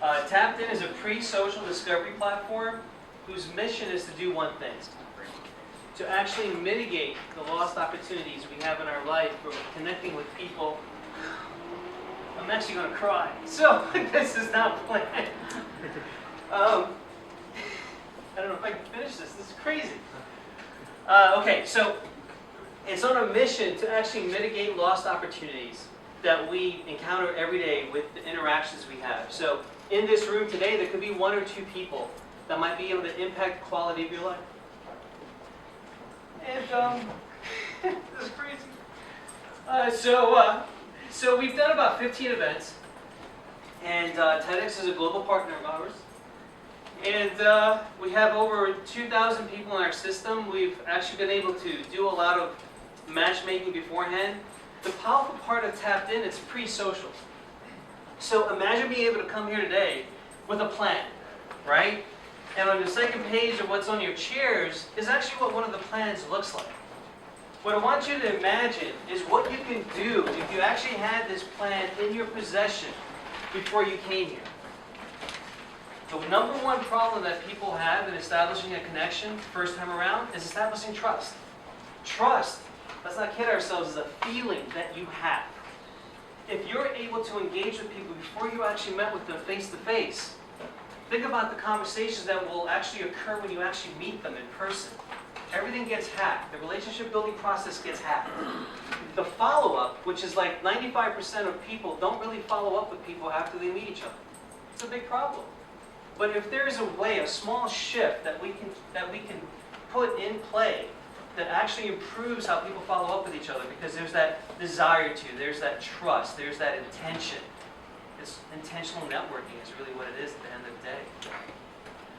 TappedIn is a pre-social discovery platform whose mission is to do one thing: to actually mitigate the lost opportunities we have in our life for connecting with people. I'm actually going to cry. So this is not planned. I don't know if I can finish this. This is crazy. Okay, so it's on a mission to actually mitigate lost opportunities that we encounter every day with the interactions we have. So in this room today, there could be one or two people that might be able to impact the quality of your life. And this is crazy. So we've done about 15 events, and TEDx is a global partner of ours. And we have over 2,000 people in our system. We've actually been able to do a lot of matchmaking beforehand. The powerful part of TappedIn, it's pre-social. So imagine being able to come here today with a plan, right? And on the second page of what's on your chairs is actually what one of the plans looks like. What I want you to imagine is what you can do if you actually had this plan in your possession before you came here. The number one problem that people have in establishing a connection first time around is establishing trust. Trust, let's not kid ourselves, is a feeling that you have. If you're able to engage with people before you actually met with them face to face, think about the conversations that will actually occur when you actually meet them in person. Everything gets hacked. The relationship building process gets hacked. The follow-up, which is like 95% of people don't really follow up with people after they meet each other. It's a big problem. But if there is a way, a small shift that we can put in play that actually improves how people follow up with each other, because there's that desire to, there's that trust, there's that intention. It's intentional networking is really what it is at the end of the day.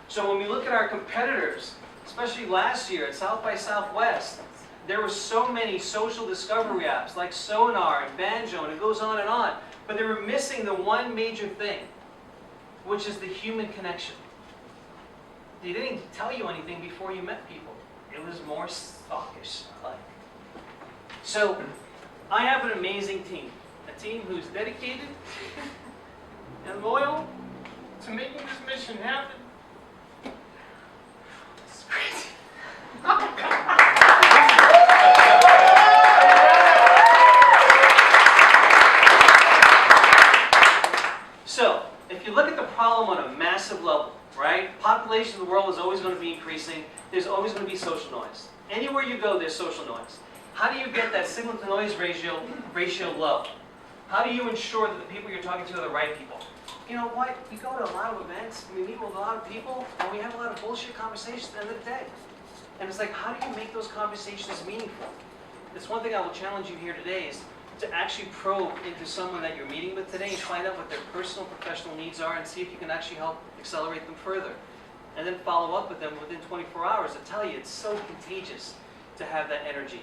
So when we look at our competitors, especially last year at South by Southwest, there were so many social discovery apps like Sonar and Banjo, and it goes on and on. But they were missing the one major thing, which is the human connection. They didn't tell you anything before you met people. It was more stalkish-like. So I have an amazing team. A team who's dedicated and loyal to making this mission happen. It's crazy. So, if you look at the problem on a massive level, right? Population of the world is always going to be increasing. There's always going to be social noise. Anywhere you go, there's social noise. How do you get that signal to noise ratio low? How do you ensure that the people you're talking to are the right people? You know what? We go to a lot of events, and we meet with a lot of people, and we have a lot of bullshit conversations at the end of the day. And it's like, how do you make those conversations meaningful? That's one thing I will challenge you here today is to actually probe into someone that you're meeting with today and find out what their personal, professional needs are and see if you can actually help accelerate them further. And then follow up with them within 24 hours. I tell you, it's so contagious to have that energy.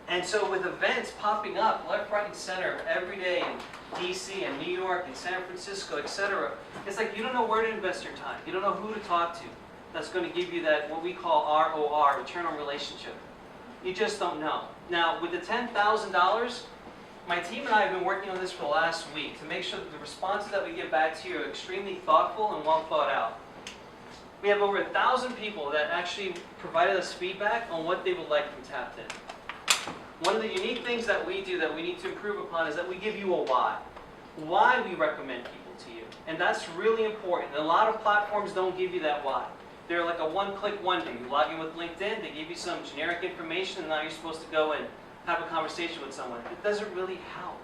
And so with events popping up left, right, and center every day in DC and New York and San Francisco, etc., it's like you don't know where to invest your time. You don't know who to talk to that's going to give you that, what we call ROR, return on relationship. You just don't know. Now, with the $10,000, my team and I have been working on this for the last week to make sure that the responses that we get back to you are extremely thoughtful and well thought out. We have over 1,000 people that actually provided us feedback on what they would like from TappedIn. One of the unique things that we do that we need to improve upon is that we give you a why. Why we recommend people to you. And that's really important. And a lot of platforms don't give you that why. They're like a one-click wonder. You log in with LinkedIn, they give you some generic information, and now you're supposed to go and have a conversation with someone. It doesn't really help.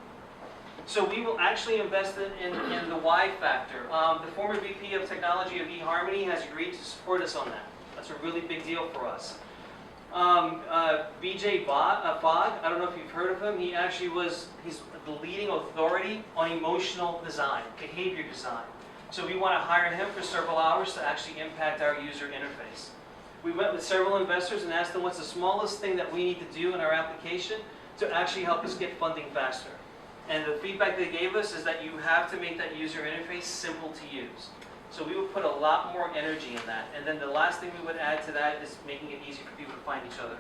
So we will actually invest in the why factor. The former VP of Technology of eHarmony has agreed to support us on that. That's a really big deal for us. BJ Fogg, I don't know if you've heard of him. He's the leading authority on emotional design, behavior design. So we want to hire him for several hours to actually impact our user interface. We went with several investors and asked them what's the smallest thing that we need to do in our application to actually help us get funding faster. And the feedback they gave us is that you have to make that user interface simple to use. So we would put a lot more energy in that. And then the last thing we would add to that is making it easy for people to find each other.